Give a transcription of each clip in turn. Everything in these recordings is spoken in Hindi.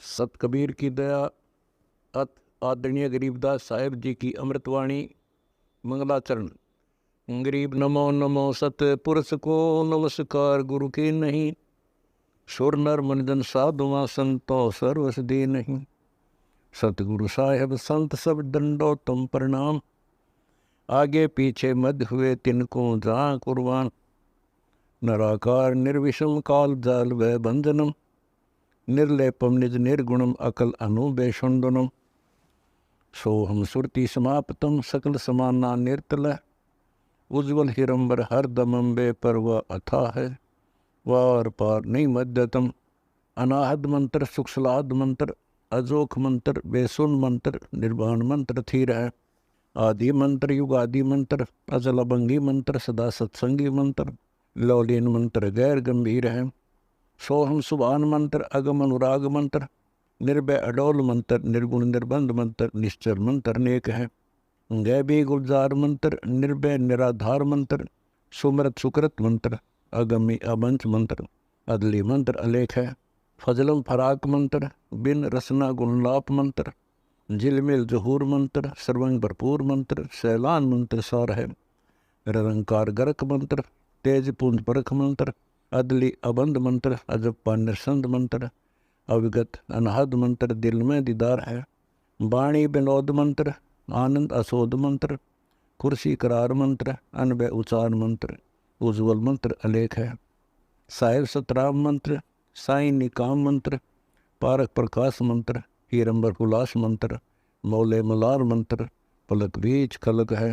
सत कबीर की दया अत आदरणीय गरीबदास साहेब जी की अमृतवाणी मंगलाचरण। गरीब नमो नमो सत पुरुष को नमस्कार गुरु के नहीं, सुर नर मनजन साधुआ संतो सर्वस दे नहीं। सतगुरु साहेब संत सब दंडो तुम प्रणाम, आगे पीछे मध्य हुए तिनको जहाँ कुर्बान। नराकार निर्विषम काल जाल व बंधनम, निर्लेपम निज निर्गुणम अकल अनुबेषुंडनम। सोहम सुरति समाप्तम सकल समाना निर्तल, उज्ज्वल हिरंबर हर दमंबे पर वह अथा है। वार पार नहीं मध्यतम, अनाहद मंत्र सुखसलाद मंत्र, अजोख मंत्र बेसुन मंत्र, निर्वाण मंत्र थीर है। आदि मंत्र युगादि मंत्र, अजल अभंगी मंत्र, सदा सत्संगी मंत्र, लौलीन मंत्र गैर गंभीर है। सोहम सुभान मंत्र, अगम अनुराग मंत्र, निर्भय अडोल मंत्र, निर्गुण निर्बंध मंत्र, निश्चर मंत्र अनेक है। गैबी गुलजार मंत्र, निर्भय निराधार मंत्र, सुमरत सुकृत मंत्र, अगमी अबंच मंत्र, अदली मंत्र अलेख है। फजलम फराक मंत्र, बिन रसना गुणलाप मंत्र, झिलमिल जहूर मंत्र, सर्वंग भरपूर मंत्र, सैलान मंत्र सार है। निरंकार गरक मंत्र, तेज पुंज परख मंत्र, अदली अबंध मंत्र, अजप्पा निरसंद मंत्र, अविगत अनहद मंत्र, दिल में दीदार है। वाणी विनोद मंत्र, आनंद असोद मंत्र, कुर्सी करार मंत्र, अनबय उचार मंत्र, उज्ज्वल मंत्र अलेख है। साहिब सतराम मंत्र, साई निकाम मंत्र, पारक प्रकाश मंत्र, हीरंबर हुलास मंत्र, मौले मलार मंत्र, पलक बीज खलक है।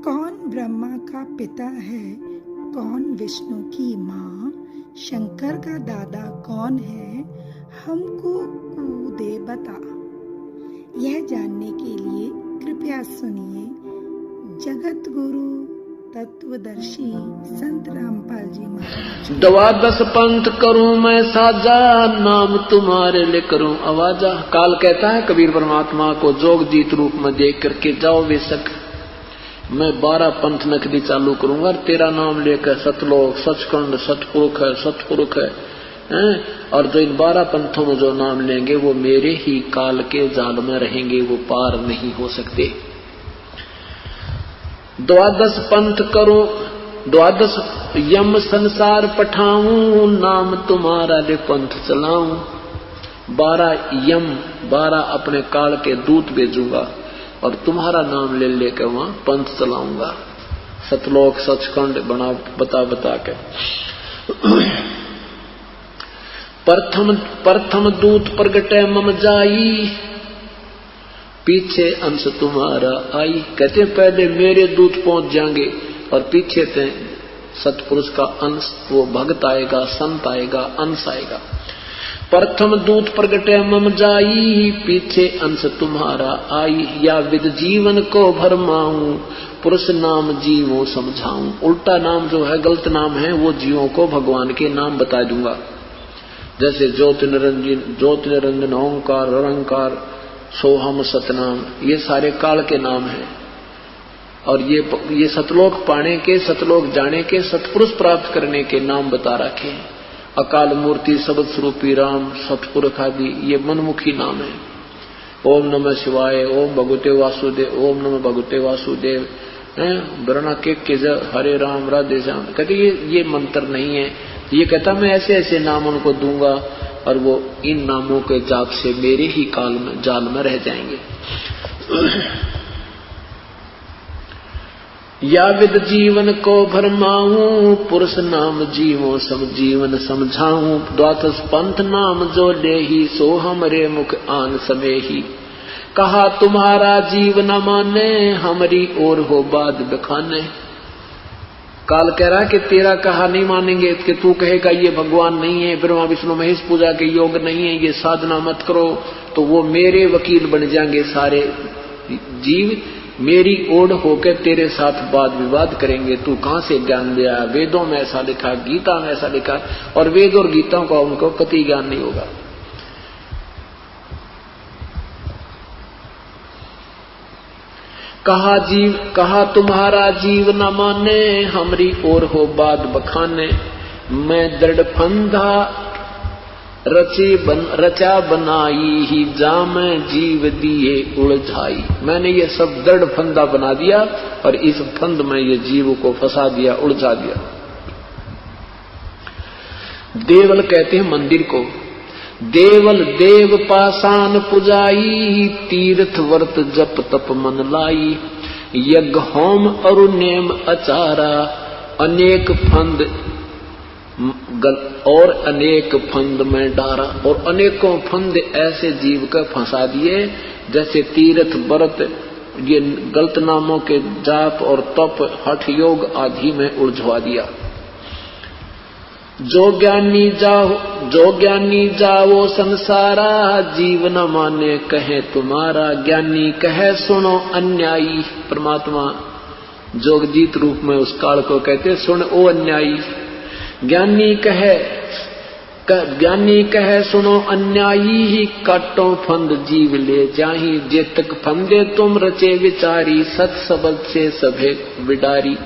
कौन ब्रह्मा का पिता है, कौन विष्णु की माँ, शंकर का दादा कौन है, हमको दे बता। यह जानने के लिए कृपया सुनिए जगत गुरु तत्वदर्शी संत रामपाल जी महाराज। द्वादश पंथ करूं मैं साजा, नाम तुम्हारे ले करूं आवाजा। काल कहता है कबीर परमात्मा को जोग जीत रूप में देख करके, जाओ बेशक मैं 12 पंथ नकली चालू करूंगा और तेरा नाम लेकर सतलोक सचखंड सतपुरुख है, और जो इन 12 पंथों में जो नाम लेंगे वो मेरे ही काल के जाल में रहेंगे, वो पार नहीं हो सकते। द्वादश पंथ करूं, द्वादश यम संसार पठाऊं, नाम तुम्हारा ले पंथ चलाऊं। 12 यम, 12 अपने काल के दूत भेजूंगा और तुम्हारा नाम ले लेकर वहां पंथ चलाऊंगा। सतलोक सचखंड बना बता के। प्रथम दूत प्रगटे मम जाई, पीछे अंश तुम्हारा आई। कहते पहले मेरे दूत पहुंच जाएंगे और पीछे ते सतपुरुष का अंश, वो भक्त आएगा, संत आएगा, अंश आएगा। प्रथम दूत प्रगटे मम जाई, पीछे अंश तुम्हारा आई। या विद जीवन को भरमाऊं, पुरुष नाम जीवों समझाऊं। उल्टा नाम जो है, गलत नाम है, वो जीवों को भगवान के नाम बता दूंगा। जैसे ज्योति निरंजन ओंकार निरंकार सोहम सतनाम, ये सारे काल के नाम हैं। और ये सतलोक पाने के, सतलोक जाने के, सतपुरुष प्राप्त करने के नाम बता रखे हैं। अकाल मूर्ति शब्द स्वरूपी राम सतपुरुष आदि ये मनमुखी नाम है। ओम नमः शिवाय, ओम भगवते वासुदेव, ओम नमः भगवते वासुदेव, वरना के हरे राम राधे श्याम। कहते ये मंत्र नहीं है। ये कहता मैं ऐसे ऐसे नाम उनको दूंगा और वो इन नामों के जाप से मेरे ही काल में जाल में रह जाएंगे। या विद जीवन को भरमाऊं, पुरुष नाम जीवों सम जीवन समझाऊं। द्वादश पंथ नाम जो ले ही, सो हमरे मुख आन समय ही। कहा तुम्हारा जीव न माने, हमारी ओर हो बाद बखाने। काल कह रहा कि तेरा कहा नहीं मानेंगे, कि तू कहेगा ये भगवान नहीं है, ब्रह्मा विष्णु महेश पूजा के योग नहीं है, ये साधना मत करो, तो वो मेरे वकील बन जाएंगे। सारे जीव मेरी ओर होकर तेरे साथ वाद विवाद करेंगे। तू कहां से ज्ञान लिया? वेदों में ऐसा लिखा, गीता में ऐसा लिखा, और वेद और गीता का उनको कतई ज्ञान नहीं होगा। कहा तुम्हारा जीव न माने, हमरी ओर हो बात बखाने। मैं दृढ़ फंदा रचा बनाई ही जाम जीव दिए उलझाई। मैंने ये सब दृढ़ फंदा बना दिया और इस फंद में ये जीव को फंसा दिया, उलझा दिया। देवल कहते हैं मंदिर को। देवल देव पाषाण पुजाई, तीर्थ वर्त जप तप मन लाई। यज्ञ होम अरु नेम अचारा, अनेक फंद और अनेक फंद में डारा। और अनेकों फंद ऐसे जीव का फंसा दिए जैसे तीर्थ व्रत, ये गलत नामों के जाप और तप हठ योग आदि में उलझवा दिया। जो ज्ञानी जाओ संसारा, जीव न माने कहे तुम्हारा। ज्ञानी कहे सुनो अन्यायी। परमात्मा जोगजीत रूप में उस काल को कहते सुन ओ अन्यायी। ज्ञानी कहे सुनो अन्यायी ही, काटो फंद जीव ले जाही। जे तक फंदे तुम रचे विचारी, सत शब्द से सभे बिडारी।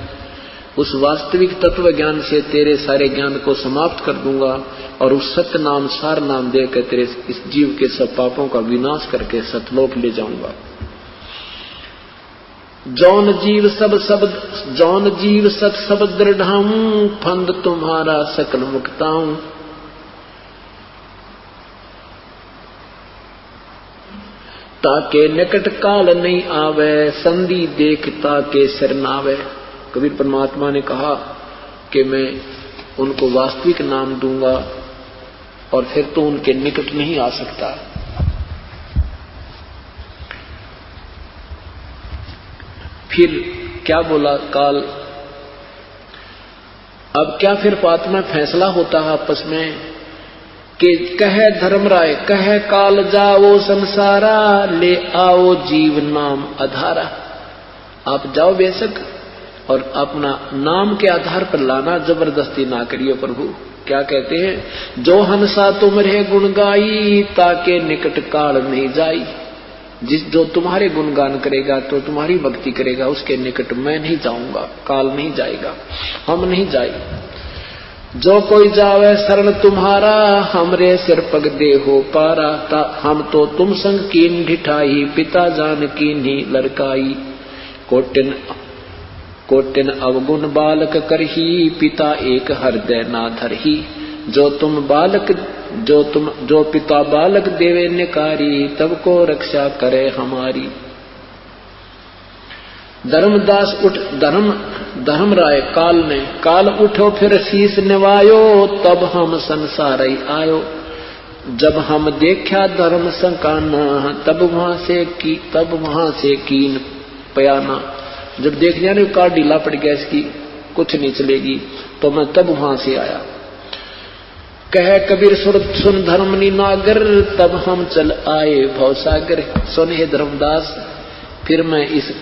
उस वास्तविक तत्व ज्ञान से तेरे सारे ज्ञान को समाप्त कर दूंगा और उस सत्य नाम सार नाम देकर तेरे इस जीव के सब पापों का विनाश करके सतलोक ले जाऊंगा। जौन जीव सत शब्द दृढ़ाऊं, फंद तुम्हारा सकल मुक्ताऊं। ताके निकट काल नहीं आवे, संधि देखता के सिर नावे। कबीर परमात्मा ने कहा कि मैं उनको वास्तविक नाम दूंगा और फिर तो उनके निकट नहीं आ सकता। फिर क्या बोला काल? अब क्या फिर बात में फैसला होता है आपस में कि कहे धर्मराय कहे काल जाओ संसारा, ले आओ जीव नाम आधारा। आप जाओ बेशक और अपना नाम के आधार पर लाना, जबरदस्ती ना करिए प्रभु। क्या कहते हैं? जो हंसा तुम्हारे गुण गाई, ताके निकट काल नहीं जाई। जो तुम्हारे गुणगान करेगा, तो तुम्हारी भक्ति करेगा, उसके निकट मैं नहीं जाऊंगा, काल नहीं जाएगा, हम नहीं जाए। जो कोई जावे शरण तुम्हारा, हमरे सिर पग दे हो पारा। हम तो तुम संग कीन ढिठाई, पिता जान कीन्ही लड़काई। कोटिन अवगुण बालक करही, पिता एक हृदय ना धरही। जो पिता बालक देवे निकारी, तब को रक्षा करे हमारी। धर्मदास उठ धर्मराय काल उठो फिर शीस निवायो, तब हम संसार आयो। जब हम देखा धर्म संकाना, तब वहां से कीन पयाना। जब देख जाने कार ढीला पड़ गया, इसकी कुछ नहीं चलेगी, तो मैं तब वहां से आया। कहे कबीर सुन धर्म नी नागर, तब हम चल आए भवसागर। सुन हे धर्मदास, फिर मैं इस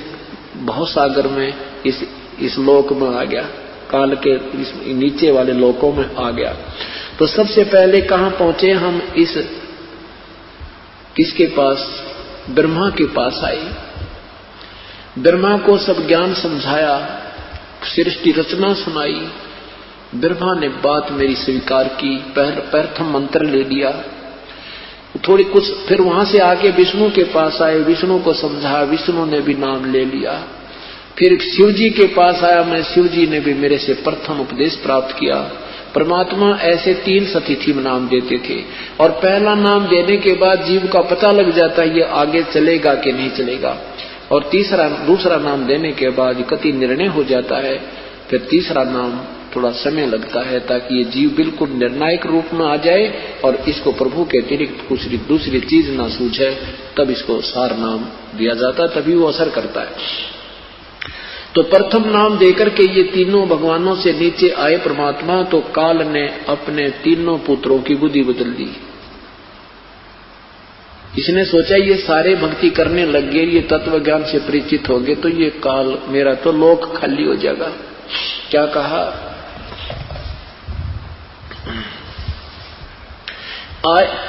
भवसागर में इस लोक में आ गया, काल के इस नीचे वाले लोकों में आ गया। तो सबसे पहले कहां पहुंचे हम? इस किसके पास? ब्रह्मा के पास आए। ब्रह्मा को सब ज्ञान समझाया, सृष्टि रचना सुनाई। ब्रह्मा ने बात मेरी स्वीकार की, प्रथम मंत्र ले लिया। थोड़ी कुछ फिर वहां से आके विष्णु के पास आए, विष्णु को समझाया, विष्णु ने भी नाम ले लिया। फिर शिव जी के पास आया मैं, शिव जी ने भी मेरे से प्रथम उपदेश प्राप्त किया। परमात्मा ऐसे 3 सतिथि में नाम देते थे और पहला नाम देने के बाद जीव का पता लग जाता है ये आगे चलेगा कि नहीं चलेगा, और दूसरा नाम देने के बाद कति निर्णय हो जाता है। फिर तीसरा नाम थोड़ा समय लगता है ताकि ये जीव बिल्कुल निर्णायक रूप में आ जाए और इसको प्रभु के अतिरिक्त कुछ दूसरी चीज ना सूझे, तब इसको सार नाम दिया जाता, तभी वो असर करता है। तो प्रथम नाम देकर के ये तीनों भगवानों से नीचे आए परमात्मा, तो काल ने अपने तीनों पुत्रों की बुद्धि बदल दी। इसने सोचा ये सारे भक्ति करने लग गए, ये तत्व ज्ञान से परिचित हो गए, तो ये काल मेरा तो लोक खाली हो जाएगा। क्या कहा?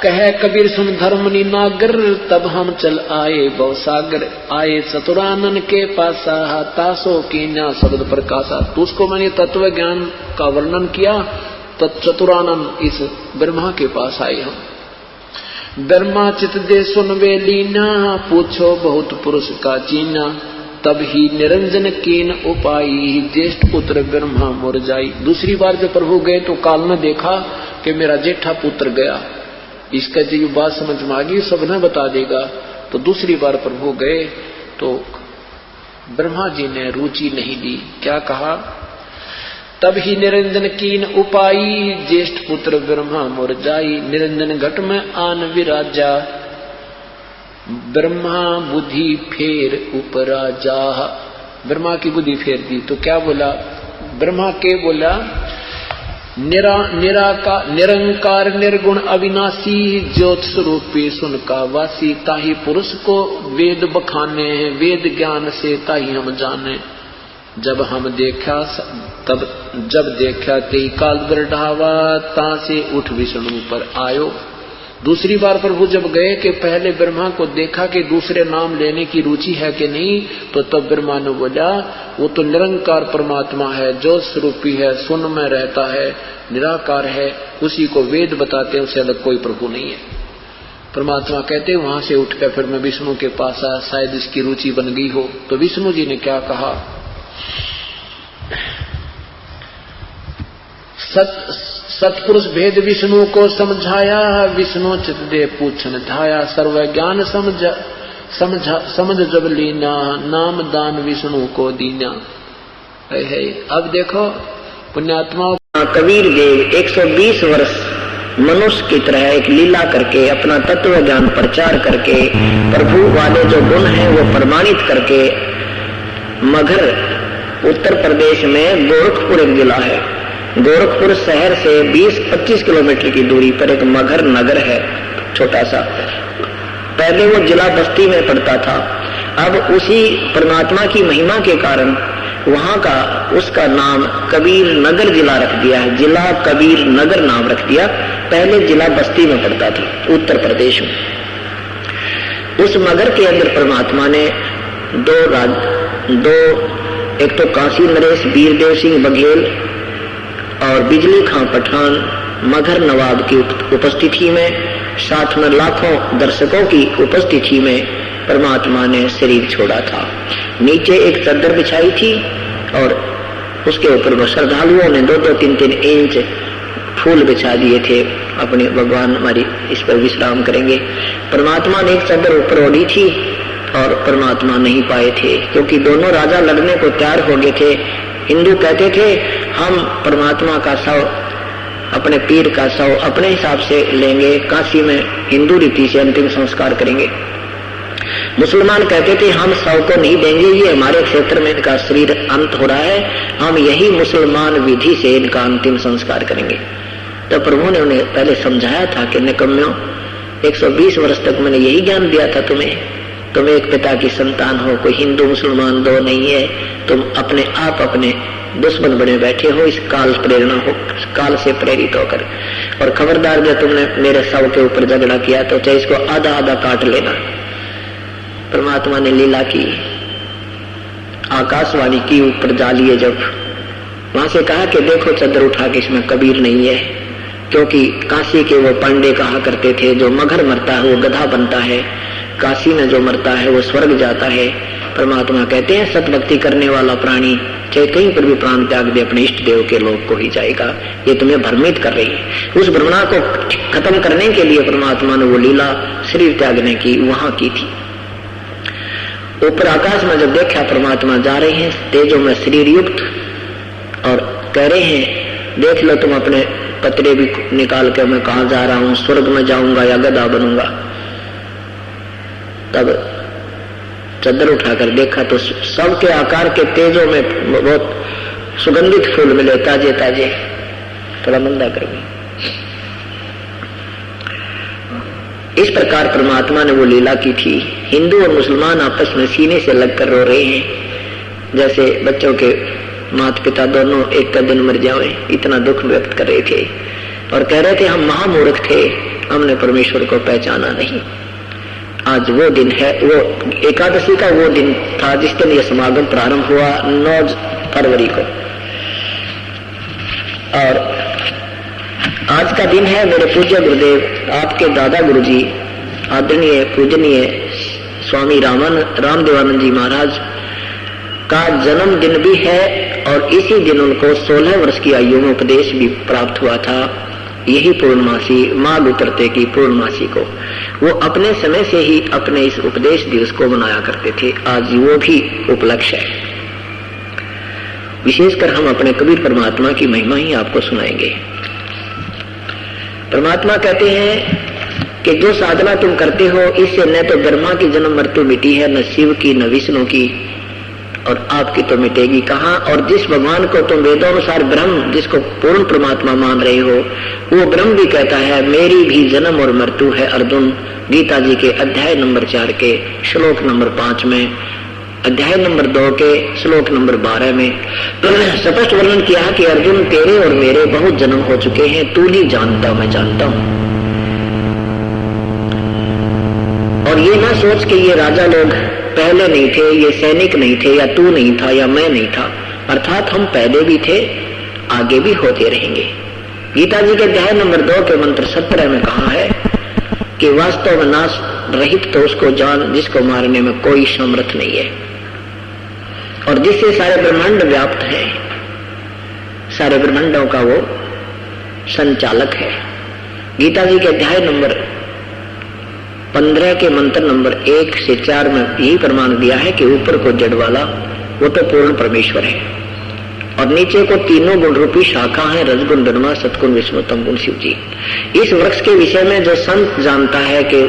कहे कबीर सुन धर्म नी नागर, तब हम चल आए भवसागर। आए चतुरानन के पासा, तासो कीन्या शब्द प्रकाशा। तो उसको मैंने तत्व ज्ञान का वर्णन किया तत्चतुरानन इस ब्रह्मा के पास आए हम। ब्रह्मा चित दे सुनवे लीना, पूछो बहुत पुरुष का चीना। तब ही निरंजन कीन उपाई, ज्येष्ठ पुत्र ब्रह्मा मोर जाई। दूसरी बार जब प्रभु गए तो काल ने देखा कि मेरा जेठा पुत्र गया, इसका जो बात समझ में आ गई सब न बता देगा। तो दूसरी बार प्रभु गए तो ब्रह्मा जी ने रुचि नहीं दी। क्या कहा? तब ही निरंजन कीन उपाई, ज्येष्ठ पुत्र ब्रह्मा मोर जाई। निरंजन घट में आन विराजा, ब्रह्मा बुद्धि फेर उपरा जाह। ब्रह्मा की बुद्धि फेर दी। तो क्या बोला ब्रह्मा के? बोला निरंकार निर्गुण अविनाशी, ज्योत स्वरूपी सुन का वासी। ताही पुरुष को वेद बखाने हैं, वेद ज्ञान से ताही हम जाने। जब हम देखा तब जब देखा ते काल बढ़ावा, ता से उठ विष्णु पर आयो। दूसरी बार प्रभु जब गए कि पहले ब्रह्मा को देखा कि दूसरे नाम लेने की रुचि है कि नहीं, तो तब ब्रह्मा ने बोला वो तो निरंकार परमात्मा है, जो स्वरूपी है, सुन में रहता है, निराकार है, उसी को वेद बताते हैं, उससे अलग कोई प्रभु नहीं है। परमात्मा कहते वहां से उठकर फिर मैं विष्णु के पास आया, शायद इसकी रुचि बन गई हो। तो विष्णु जी ने क्या कहा? सतपुरुष भेद विष्णु को समझाया, विष्णु चित दे पूछन धाया। सर्व ज्ञान समझ जब लीना, नाम दान विष्णु को दीना। है अब देखो पुण्यात्मा कबीर देव 120 वर्ष मनुष्य की तरह एक लीला करके अपना तत्व ज्ञान प्रचार करके प्रभु वाले जो गुण हैं वो प्रमाणित करके मगहर उत्तर प्रदेश में गोरखपुर एक जिला है, गोरखपुर शहर से 20-25 किलोमीटर की दूरी पर एक मगहर नगर है छोटा सा। पहले वो जिला बस्ती में पड़ता था, अब उसी परमात्मा की महिमा के कारण वहां का उसका नाम कबीर नगर जिला रख दिया है, जिला कबीर नगर नाम रख दिया। पहले जिला बस्ती में पड़ता था उत्तर प्रदेश में। उस मगर के अंदर परमात्मा ने दो एक तो काशी नरेश वीरदेव सिंह बघेल और बिजली खां पठान मगहर नवाब की उपस्थिति में, साथ में लाखों दर्शकों की उपस्थिति में परमात्मा ने शरीर छोड़ा था। नीचे एक चादर बिछाई थी और उसके ऊपर श्रद्धालुओं ने 2-3 इंच फूल बिछा दिए थे। अपने भगवान हमारी इस पर विश्राम करेंगे। परमात्मा ने एक चादर ऊपर ओढ़ी थी और परमात्मा नहीं पाए थे, क्योंकि दोनों राजा लड़ने को तैयार हो गए थे। हिंदू कहते थे हम परमात्मा का शव, अपने पीर का शव अपने हिसाब से लेंगे, काशी में हिंदू रीति से अंतिम संस्कार करेंगे। मुसलमान कहते थे हम शव को नहीं देंगे, ये हमारे क्षेत्र में इनका शरीर अंत हो रहा है, हम यही मुसलमान विधि से इनका अंतिम संस्कार करेंगे। तो प्रभु ने उन्हें पहले समझाया था कि निकम्म्यों, 120 वर्ष तक मैंने यही ज्ञान दिया था तुम एक पिता की संतान हो, कोई हिंदू मुसलमान दो नहीं है, तुम अपने आप अपने दुश्मन बने बैठे हो, इस काल प्रेरणा हो, काल से प्रेरित होकर। और खबरदार जब तुमने मेरे शव के ऊपर झगड़ा किया तो चाहे इसको आधा आधा काट लेना। परमात्मा ने लीला की, आकाशवाणी की ऊपर जा लिए जब, वहां से कहा कि देखो चादर उठा के इसमें कबीर नहीं है, क्योंकि काशी के वो पांडे कहा करते थे जो मगहर मरता है वो गधा बनता है, काशी में जो मरता है वो स्वर्ग जाता है। परमात्मा कहते हैं सतभक्ति करने वाला प्राणी चाहे कहीं पर भी प्राण त्याग दे अपने इष्ट देव के लोक को ही जाएगा। ये तुम्हें भ्रमित कर रही है। उस भ्रमणा को खत्म करने के लिए परमात्मा ने वो लीला शरीर त्यागने की वहां की थी। ऊपर आकाश में जब देखा परमात्मा जा रहे हैं तेजों में शरीर युक्त और कह रहे हैं देख लो तुम अपने पत्रे भी निकाल के मैं कहां जा रहा हूं, स्वर्ग में जाऊंगा या गधा बनूंगा। तब चादर उठाकर देखा तो सबके आकार के तेजों में बहुत सुगंधित फूल मिले, ताजे ताजे। थोड़ा मंदा कर गई। इस प्रकार परमात्मा ने वो लीला की थी। हिंदू और मुसलमान आपस में सीने से लगकर रो रहे हैं, जैसे बच्चों के माता पिता दोनों एक का दिन मर जाए, इतना दुख व्यक्त कर रहे थे और कह रहे थे हम महामूर्ख थे, हमने परमेश्वर को पहचाना नहीं। आज वो दिन है, वो एकादशी का वो दिन था जिस दिन यह समागम प्रारंभ हुआ 9 फरवरी को। और आज का दिन है मेरे पूज्य गुरुदेव आपके दादा गुरुजी आदरणीय पूजनीय स्वामी रामदेवानंद जी महाराज का जन्मदिन भी है और इसी दिन उनको 16 वर्ष की आयु में उपदेश भी प्राप्त हुआ था। यही पूर्णमासी माघ उतरते की पूर्णमासी को वो अपने समय से ही अपने इस उपदेश दिवस को मनाया करते थे। आज वो भी उपलक्ष्य है। विशेषकर हम अपने कबीर परमात्मा की महिमा ही आपको सुनाएंगे। परमात्मा कहते हैं कि जो साधना तुम करते हो इससे न तो ब्रह्मा की जन्म मृत्यु मिटी है, न शिव की, न विष्णु की, और आपकी तो मिटेगी कहाँ। और जिस भगवान को तुम वेदानुसार ब्रह्म, जिसको पूर्ण परमात्मा मान रहे हो, वो ब्रह्म भी कहता है मेरी भी जन्म और मृत्यु है। अर्जुन गीता जी के अध्याय नंबर 4 के श्लोक नंबर 5 में, अध्याय नंबर 2 के श्लोक नंबर 12 में स्पष्ट वर्णन किया कि अर्जुन तेरे और मेरे बहुत जन्म हो चुके हैं, तू नहीं जानता मैं जानता हूं। और ये ना सोच के ये राजा लोग पहले नहीं थे, ये सैनिक नहीं थे, या तू नहीं था या मैं नहीं था, अर्थात हम पहले भी थे, आगे भी होते रहेंगे। गीता जी के अध्याय नंबर 2 के मंत्र 17 में कहा है कि वास्तव में नाश रहित तो उसको जान जिसको मारने में कोई समर्थ नहीं है, और जिससे सारे ब्रह्मांड व्याप्त है, सारे ब्रह्मांडों का वो संचालक है। गीता जी के अध्याय नंबर 15 के मंत्र नंबर 1 से 4 में यही प्रमाण दिया है कि ऊपर को जड़ वाला वो तो पूर्ण परमेश्वर है, और नीचे को तीनों गुण रूपी शाखा है, रजगुण, ब्रह्मा, सतगुण, विष्णु, तमगुण, शिव जी। इस वृक्ष के विषय में जो संत जानता है कि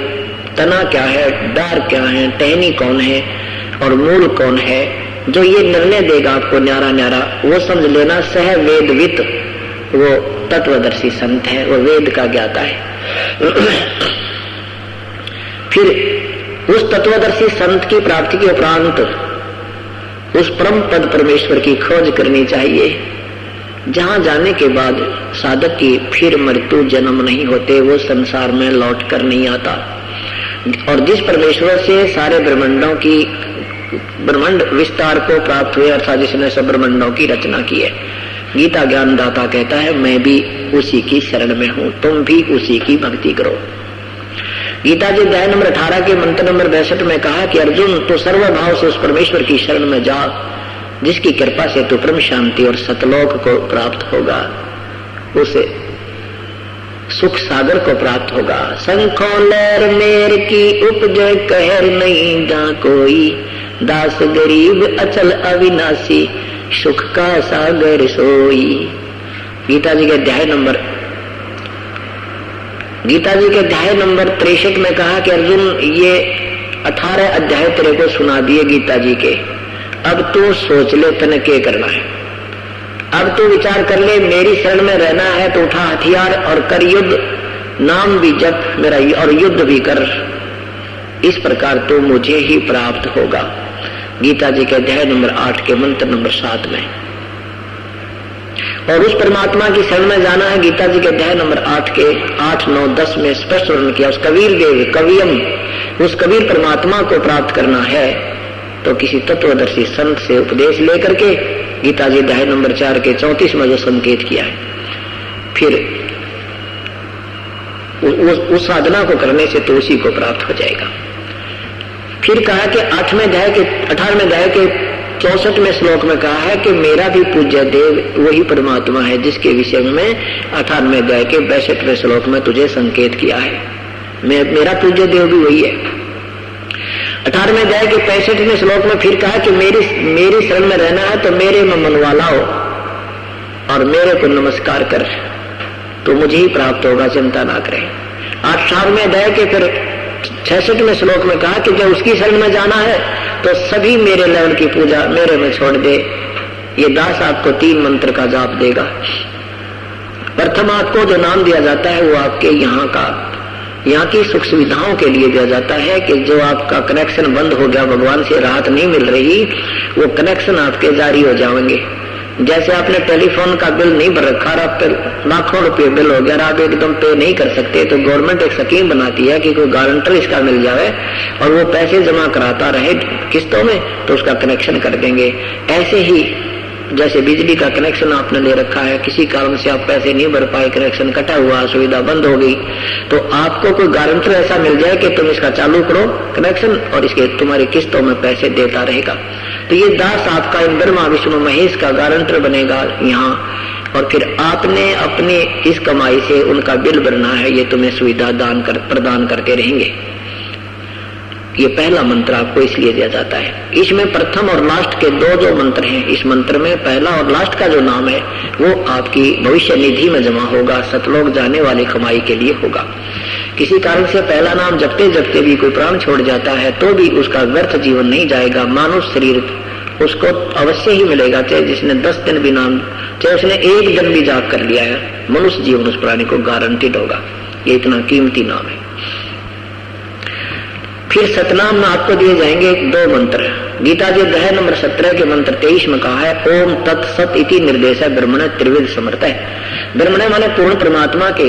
तना क्या है, डार क्या है, टहनी कौन है और मूल कौन है, जो ये निर्णय देगा आपको न्यारा न्यारा, वो समझ लेना सह वेदवित, वो तत्वदर्शी संत है, वो वेद का ज्ञाता है। फिर उस तत्वदर्शी संत की प्राप्ति के उपरांत उस परम पद परमेश्वर की खोज करनी चाहिए, जहां जाने के बाद साधक की फिर मृत्यु जन्म नहीं होते, वो संसार में लौट कर नहीं आता। और जिस परमेश्वर से सारे ब्रह्मांडों की ब्रह्मांड विस्तार को प्राप्त हुए, अर्थात जिसने सब ब्रह्मांडों की रचना की है, गीता ज्ञानदाता कहता है मैं भी उसी की शरण में हूं, तुम भी उसी की भक्ति करो। गीता जी अध्याय नंबर 18 के मंत्र नंबर 62 में कहा कि अर्जुन तो सर्वभाव से उस परमेश्वर की शरण में जा, जिसकी कृपा से तू परम शांति और सतलोक को प्राप्त होगा, उसे सुख सागर को प्राप्त होगा। शंखों लहर मेर की उपजय कहर नहीं, जहां कोई दास गरीब अचल अविनाशी, सुख का सागर सोई। गीता जी के अध्याय नंबर 63 में कहा कि अर्जुन ये 18 अध्याय तेरे को सुना दिए गीता जी के, अब तू सोच ले तने क्या करना है। अब तू विचार कर ले, मेरी शरण में रहना है तो उठा हथियार और कर युद्ध, नाम भी जप मेरा और युद्ध भी कर, इस प्रकार तू मुझे ही प्राप्त होगा। गीता जी के अध्याय नंबर 8 के मंत्र नंबर 7 में। और उस परमात्मा की शरण में जाना है। गीता जी के अध्याय नंबर 8 के 8, 9, 10 में स्पष्ट वर्णन किया। उस कबीर देव कवियम, उस कबीर परमात्मा को प्राप्त करना है तो किसी तत्वदर्शी संत से उपदेश लेकर के, गीता जी अध्याय नंबर 4 के 34 में जो संकेत किया है, फिर उस साधना को करने से तो उसी को प्राप्त हो जाएगा। फिर कहा कि 18वें अध्याय के 64वें श्लोक में कहा है कि मेरा भी पूज्य देव वही परमात्मा है जिसके विषय में 18वें अध्याय के 62वें श्लोक में तुझे संकेत किया है। मेरा पूज्य देव भी वही है। 18वें अध्याय के 65वें श्लोक में फिर कहा कि मेरी शरण में रहना है तो मेरे में मनवा लाओ और मेरे को नमस्कार कर, तो मुझे ही प्राप्त होगा, चिंता ना करें। 18वें अध्याय के फिर 66वें श्लोक में कहा कि जब उसकी शरण में जाना है तो सभी मेरे लेवल की पूजा मेरे में छोड़ दे। ये दास आपको 3 मंत्र का जाप देगा। प्रथम आपको जो नाम दिया जाता है वो आपके यहाँ की सुख सुविधाओं के लिए दिया जाता है कि जो आपका कनेक्शन बंद हो गया, भगवान से राहत नहीं मिल रही, वो कनेक्शन आपके जारी हो जाएंगे। जैसे आपने टेलीफोन का बिल नहीं भर रखा, आप लाखों रुपये बिल हो गया, आप एकदम पे नहीं कर सकते, तो गवर्नमेंट एक स्कीम बनाती है कि कोई गारंटर इसका मिल जाए और वो पैसे जमा कराता रहे किस्तों में, तो उसका कनेक्शन कर देंगे। ऐसे ही जैसे बिजली का कनेक्शन आपने ले रखा है, किसी कारण से आप पैसे नहीं भर पाए, कनेक्शन कटा हुआ, सुविधा बंद हो गई, तो आपको कोई गारंटर ऐसा मिल जाए कि तुम इसका चालू करो कनेक्शन और इसके तुम्हारी किस्तों में पैसे देता रहेगा, तो ये दास आपका इन ब्रह्मा विष्णु महेश का गारंटर बनेगा यहाँ, और फिर आपने अपनी इस कमाई से उनका बिल भरना है, ये तुम्हें सुविधा प्रदान करते रहेंगे। ये पहला मंत्र आपको इसलिए दिया जाता है। इसमें प्रथम और लास्ट के दो मंत्र हैं। इस मंत्र में पहला और लास्ट का जो नाम है वो आपकी भविष्य निधि में जमा होगा, सतलोक जाने वाली कमाई के लिए होगा। किसी कारण से पहला नाम जपते जपते भी कोई प्राण छोड़ जाता है तो भी उसका व्यर्थ जीवन नहीं जाएगा, मानव शरीर उसको अवश्य ही मिलेगा, चाहे जिसने 10 दिन भी नाम, चाहे उसने 1 दिन भी जाप कर लिया है, मनुष्य जीवन उस प्राणी को गारंटीड होगा। ये इतना कीमती नाम है। फिर सतनाम में आपको दिए जाएंगे 2 मंत्र। गीता जी अध्याय नंबर 17 के मंत्र 23 में कहा है, ओम तत्सत इति निर्देश है ब्रह्मणे त्रिविध समर्थ है। ब्रह्मणे माने पूर्ण परमात्मा के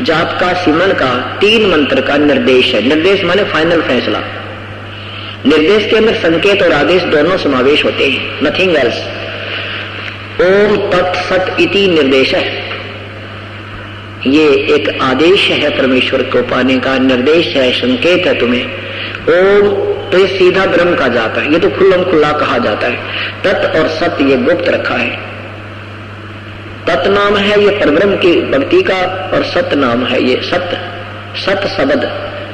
जाप का, सिमरन का 3 मंत्र का निर्देश है। निर्देश माने फाइनल फैसला। निर्देश के अंदर संकेत और आदेश दोनों समावेश होते हैं, नथिंग एल्स। ओम तत्सत इति निर्देश है, ये एक आदेश है परमेश्वर को पाने का, निर्देश है, संकेत है तुम्हें। ओम तो ये सीधा ब्रह्म का जाप है, ये तो खुल्लम खुल्ला कहा जाता है। तत् और सत ये गुप्त रखा है। तत् नाम है ये परब्रह्म की भक्ति का, और सत नाम है ये सत शब्द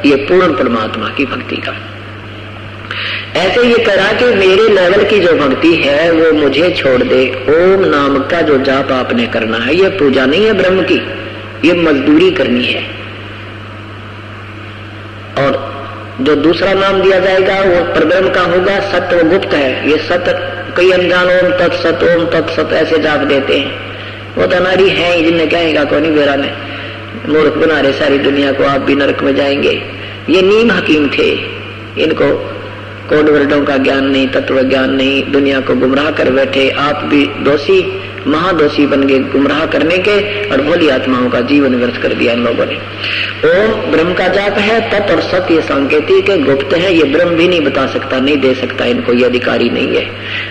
ये पूर्ण परमात्मा की भक्ति का। ऐसे ये कह रहा कि मेरे लेवल की जो भक्ति है वो मुझे छोड़ दे। ओम नाम का जो जाप आपने करना है ये पूजा नहीं है ब्रह्म की, ये मजदूरी करनी है। और जो दूसरा नाम दिया जाएगा वो परब्रह्म का होगा, सत्य वो गुप्त है। ये सत्य कई अनजान ओम तत्सत ऐसे जाप देते हैं, वो तो नारी है जिन्हें कहेगा कौन बेरा ने मूर्ख बना रहे सारी दुनिया को, आप भी नरक में जाएंगे। ये नीम हकीम थे, इनको कोड वर्डों का ज्ञान नहीं, तत्व ज्ञान नहीं, दुनिया को गुमराह कर बैठे। आप भी दोषी महादोषी बन गए गुमराह करने के, और भोली आत्माओं का जीवन व्यर्थ कर दिया इन लोगों ने। ओम ब्रह्म का जाप है, तत् और सत्य ये सांकेतिक है, गुप्त है, ये ब्रह्म भी नहीं बता सकता, नहीं दे सकता इनको, ये अधिकारी नहीं है।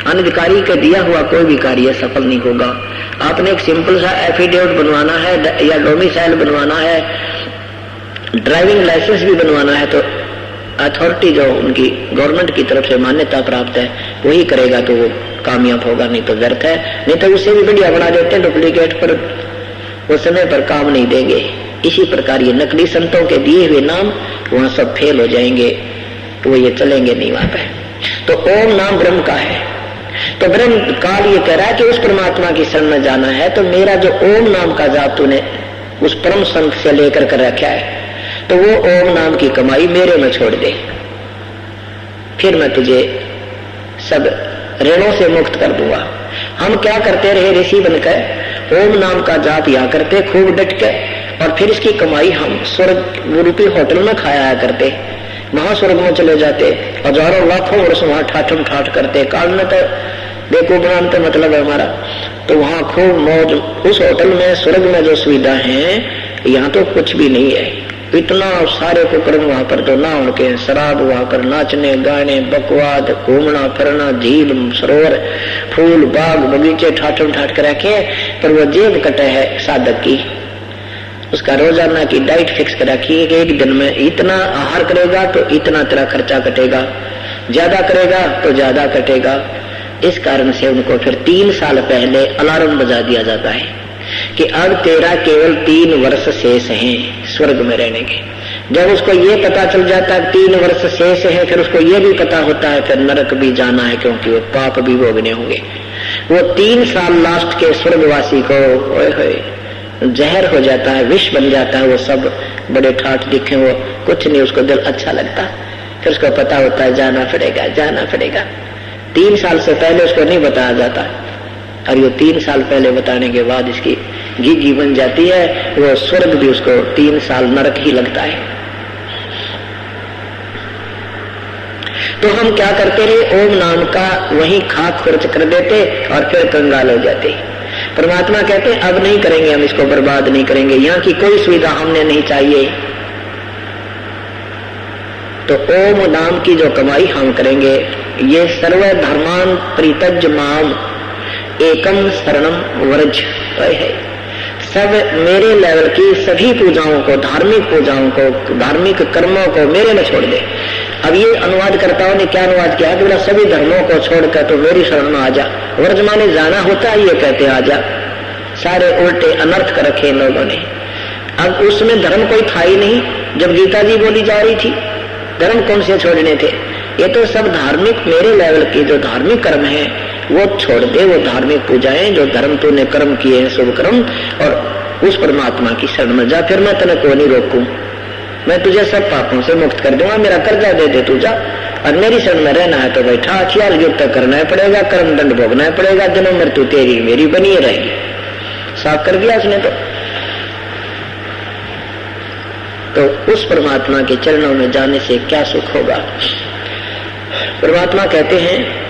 अनधिकारी का दिया हुआ कोई भी कार्य सफल नहीं होगा। आपने एक सिंपल सा एफिडेविट बनवाना है या डोमिसाइल बनवाना है, ड्राइविंग लाइसेंस भी बनवाना है, तो अथॉरिटी जो उनकी गवर्नमेंट की तरफ से मान्यता प्राप्त है वही करेगा तो वो कामयाब होगा, नहीं तो व्यर्थ है। नहीं तो उससे भी बढ़िया बना देते हैं डुप्लीकेट, पर वो समय पर काम नहीं देंगे। इसी प्रकार ये नकली संतों के दिए हुए नाम वहां सब फेल हो जाएंगे, तो वो ये चलेंगे नहीं वहां पे। तो ओम नाम ब्रह्म का है, तो ब्रह्म काल ये कह रहा है कि उस परमात्मा की शरण में जाना है, तो मेरा जो ओम नाम का जाप तूने उस परम संत से लेकर कर रखा है, तो वो ओम नाम की कमाई मेरे में छोड़ दे, फिर मैं तुझे सब ऋणों से मुक्त कर दूंगा। हम क्या करते रहे ऋषि बनकर, ओम नाम का जाप या करते खूब डट के, और फिर इसकी कमाई हम स्वर्ग रूपी होटल में खाया करते, महास्वर्ग में चले जाते, हजारों लाखों वर्ष वहां ठाठम ठाठ करते। काल में तो देखो बनाते मतलब है हमारा, तो वहां खूब मौज, उस होटल में स्वर्ग में जो सुविधा है यहाँ तो कुछ भी नहीं है। इतना सारे कुकर्म वहां पर तो ना उनके, शराब वहां पर, नाचने गाने बकवाद, घूमना फिरना, झील सरोवर फूल बाग बगीचे ठाठम ठाठ कर रखे, पर वो जेब कटे है साधक की, उसका रोजाना की डाइट फिक्स कर रखी है कि एक दिन में इतना आहार करेगा तो इतना तेरा खर्चा कटेगा, ज्यादा करेगा तो ज्यादा कटेगा। इस कारण से उनको फिर 3 साल पहले अलार्म बजा दिया जाता है कि अब तेरा केवल 3 वर्ष शेष हैं स्वर्ग में रहने के। जब उसको ये पता चल जाता है 3 वर्ष शेष है, फिर उसको ये भी पता होता है फिर नरक भी जाना है, क्योंकि वो पाप भी भोगने होंगे। वो 3 साल लास्ट के स्वर्गवासी को जहर हो जाता है, विष बन जाता है। वो सब बड़े ठाठ दिखे, वो कुछ नहीं, उसको दिल अच्छा लगता, फिर उसको पता होता है जाना पड़ेगा। 3 साल से पहले उसको नहीं बताया जाता, और ये 3 साल पहले बताने के बाद इसकी घी बन जाती है। वो स्वर्ग भी उसको 3 साल नरक ही लगता है। तो हम क्या करते रहे, ओम नाम का वही खाक खर्च कर देते और फिर कंगाल हो जाते। परमात्मा कहते हैं अब नहीं करेंगे, हम इसको बर्बाद नहीं करेंगे, यहाँ की कोई सुविधा हमने नहीं चाहिए। तो ओम नाम की जो कमाई हम करेंगे, ये सर्व धर्मान परित्यज्य माम, एकम शरणम व्रज है। सब मेरे लेवल की सभी पूजाओं को, धार्मिक पूजाओं को, धार्मिक कर्मों को मेरे में छोड़ दे। अब ये अनुवादकर्ताओं ने क्या अनुवाद किया कि बोला सभी धर्मों को छोड़कर तो मेरी शरण में आ जा। व्रज माने जाना होता है, ये कहते आ जा। सारे उल्टे अनर्थ कर रखे इन लोगों ने। अब उसमें धर्म कोई था ही नहीं। जब गीता जी बोली जा रही थी, धर्म कौन से छोड़ने थे? ये तो सब धार्मिक, मेरे लेवल के जो धार्मिक कर्म है वो छोड़ दे, वो धार्मिक पूजाएं जो धर्म तूने कर्म किए हैं, शुभ कर्म, और उस परमात्मा की शरण में जा। फिर मैं तेने को नहीं रोकूं, मैं तुझे सब पापों से मुक्त कर दूंगा, मेरा कर्जा दे दे तू जा। और मेरी शरण में रहना है तो बैठा अखियाल युक्त करना पड़ेगा, कर्म दंड भोगना पड़ेगा, जन्म मृत्यु तेरी मेरी बनी रहेगी। साफ कर दिया उसने। तो उस परमात्मा के चरणों में जाने से क्या सुख होगा? परमात्मा कहते हैं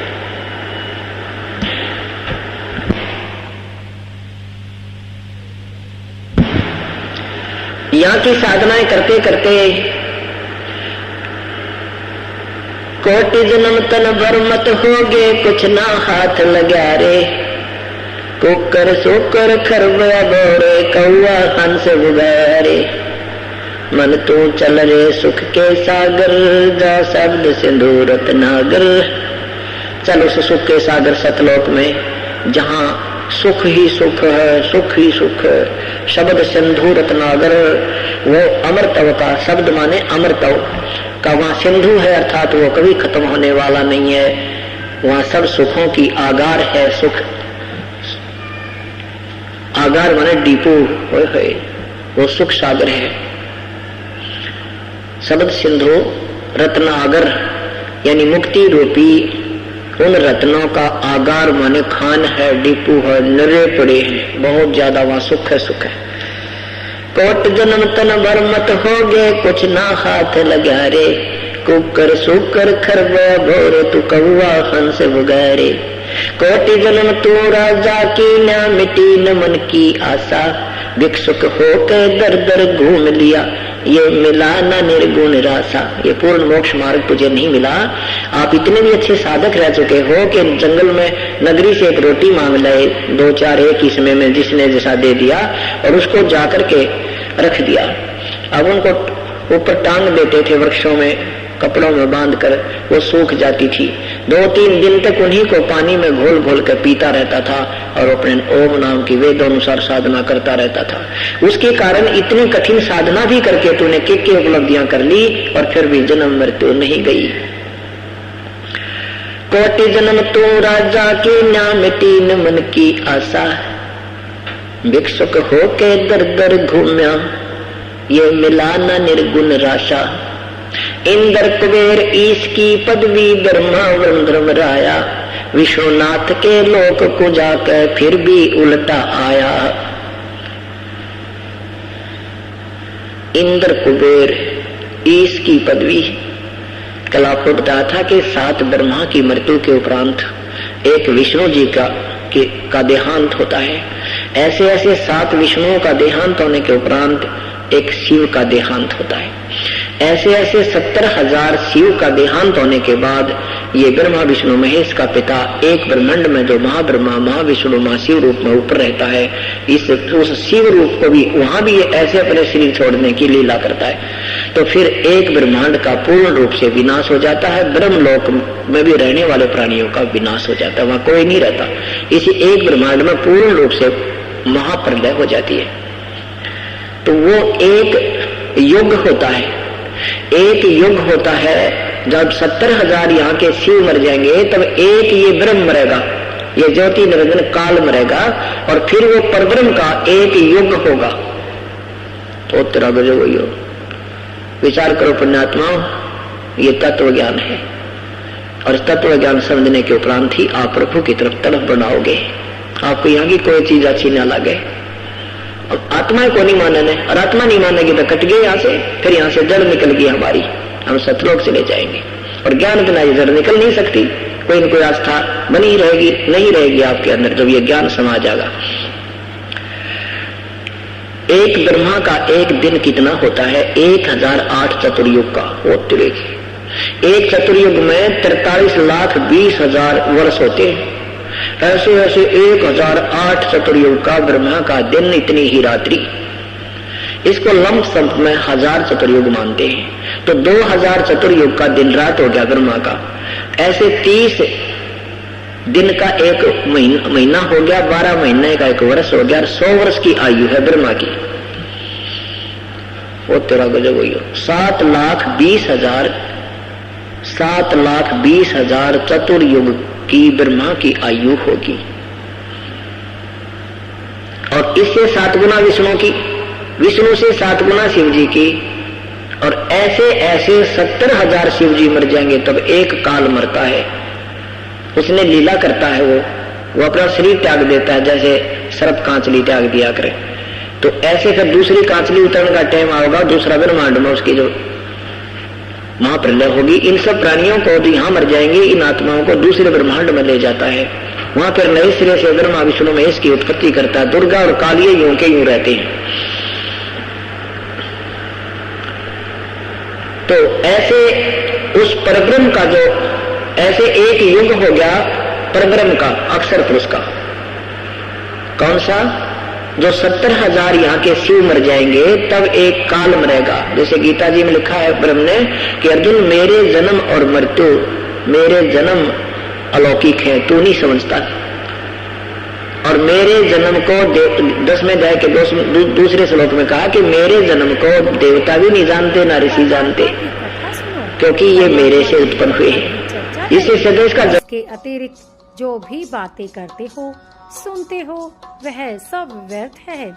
यहाँ की साधनाएं करते करते कोटि जन्म तन भर मत होगे, कुछ ना हाथ लगा रे। कुकर सोकर खरबया बोरे, कौआ हंस बुगारे। मन तू चल रे सुख के सागर, जा शब्द सिंधु रत्नागर। चल उस सुख के सागर सतलोक में, जहाँ सुख ही सुख है, सुख ही सुख है। शब्द सिंधु रत्नागर, वो अमृतव का शब्द माने अमृतव का वहाँ सिंधु है, अर्थात वो कभी खत्म होने वाला नहीं है। वहाँ सब सुखों की आगार है। सुख आगार माने डिपो है, वो सुख सागर है। शब्द सिंधु रत्नागर यानी मुक्ति रूपी उन रत्नों का आगार माने खान है, डिपू है, नरे पड़े हैं, बहुत ज्यादा वहां सुख है, सुख है। कोट जन्म तन भर मत होगे, कुछ ना हाथ लगा रे। कुकर सुकर खरबा भोर, तू कौआ हंस बुगारे। कोटि जन्म तू राजा की, ना मिटी न मन की आशा। भिक्षुक होकर दर दर घूम लिया, ये मिला ना निर्गुण रासा। ये पूर्ण मोक्ष मार्ग तुझे नहीं मिला। आप इतने भी अच्छे साधक रह चुके हो कि जंगल में नगरी से एक रोटी मांग लाए, 2-4 एक ही समय में जिसने जैसा दे दिया, और उसको जाकर के रख दिया। अब उनको ऊपर टांग देते थे वृक्षों में, कपड़ों में बांधकर, वो सूख जाती थी। 2-3 दिन तक उन्हीं को पानी में घोल घोल कर पीता रहता था और अपने ओम नाम की वेद अनुसार साधना करता रहता था। उसके कारण इतनी कठिन साधना भी करके तूने क्या उपलब्धियां कर ली, और फिर भी जन्म मृत्यु नहीं गई। कोटि जन्म तू राजा की, ना मिटी न मन की आशा। भिक्षुक होके दर दर घूम्या, ये मिला न निर्गुण राशा। इंद्र कुबेर ईश की पदवी, ब्रह्मा वरुण धर्मराया। विश्वनाथ के लोक को जाकर फिर भी उल्टा आया। इंद्र कुबेर ईश की पदवी। कल आपको बताया था कि 7 ब्रह्मा की मृत्यु के उपरांत एक विष्णु जी का देहांत होता है। ऐसे ऐसे 7 विष्णुओं का देहांत होने के उपरांत एक शिव का देहांत होता है। ऐसे ऐसे 70,000 शिव का देहांत होने के बाद ये ब्रह्मा विष्णु महेश का पिता एक ब्रह्मांड में जो महाब्रह्मा महाविष्णु महाशिव रूप में ऊपर रहता है, उस शिव रूप को भी वहां भी ऐसे अपने शरीर छोड़ने की लीला करता है। तो फिर एक ब्रह्मांड का पूर्ण रूप से विनाश हो जाता है। ब्रह्मलोक में भी रहने वाले प्राणियों का विनाश हो जाता है, वहां कोई नहीं रहता। इसी एक ब्रह्मांड में पूर्ण रूप से महाप्रलय हो जाती है। तो वो एक युग होता है, एक युग होता है। जब 70,000 यहाँ के शिव मर जाएंगे तब एक ये ब्रह्म मरेगा, ये ज्योति निरंजन काल मरेगा, और फिर वो परब्रह्म का एक युग होगा। तो तेरा गजब योग विचार करो पुण्यात्मा, ये तत्व ज्ञान है। और तत्व ज्ञान समझने के उपरांत ही आप प्रभु की तरफ तड़प बनाओगे। आपको यहाँ की कोई चीज अच्छी ना लगे। अब आत्मा को नहीं मानने, और आत्मा नहीं मानेगी तो कट गए यहाँ से, फिर यहाँ से जड़ निकल गई हमारी, हम सतलोक चले जाएंगे। और ज्ञान बिना ये जड़ निकल नहीं सकती। कोई न कोई आस्था बनी रहेगी, नहीं रहेगी आपके अंदर जब ये ज्ञान समा जाएगा। एक ब्रह्मा का एक दिन कितना होता है? 1008 चतुर्युग का। वो तिरेगी एक चतुर्युग में 43,20,000 वर्ष होते हैं। ऐसे ऐसे 1008 चतुर्युग का ब्रह्मा का दिन, इतनी ही रात्रि। इसको लंब सम में 1000 चतुर्युग मानते हैं। तो 2000 चतुर्युग का दिन रात हो गया ब्रह्मा का। ऐसे 30 दिन का एक महीना हो गया, 12 महीने का एक वर्ष हो गया, 100 वर्ष की आयु है ब्रह्मा की। वो तेरा गजब हुई। 7,20,000 चतुर्युग की ब्रह्मा की आयु होगी। और इससे 7 गुना विष्णु की, विष्णु से 7 गुना शिव जी की, और ऐसे ऐसे 70,000 शिव जी मर जाएंगे तब एक काल मरता है। उसने लीला करता है, वो अपना शरीर त्याग देता है, जैसे सर्प कांचली त्याग दिया करे। तो ऐसे फिर दूसरी कांचली उतरने का टाइम आएगा, दूसरा ब्रह्मांड में उसकी जो महाप्रलय होगी। इन सब प्राणियों को जो यहां मर जाएंगे, इन आत्माओं को दूसरे ब्रह्मांड में ले जाता है। वहां फिर नए सिरे से ब्रह्मा विष्णु महेश की उत्पत्ति करता है। दुर्गा और काली यूं के यूं रहते हैं। तो ऐसे उस परब्रह्म का जो ऐसे एक युग हो गया परब्रह्म का, अक्षर पुरुष का। कौन सा? जो 70,000 यहाँ के शिव मर जाएंगे तब एक काल मरेगा। जैसे गीता जी में लिखा है ब्रह्म ने कि अर्जुन, मेरे जन्म और मृत्यु, मेरे जन्म अलौकिक है, तू नहीं समझता। और मेरे जन्म को 10वें अध्याय के दूसरे श्लोक में कहा कि मेरे जन्म को देवता भी नहीं जानते, ना ऋषि जानते, क्योंकि ये मेरे से उत्पन्न हुए हैं। इसी सदेश का के अतिरिक्त जो भी बातें करते हो, सुनते हो, वह सब व्यर्थ है।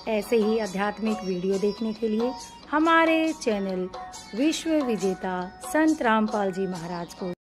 ऐसे ही आध्यात्मिक वीडियो देखने के लिए हमारे चैनल विश्व विजेता संत रामपाल जी महाराज को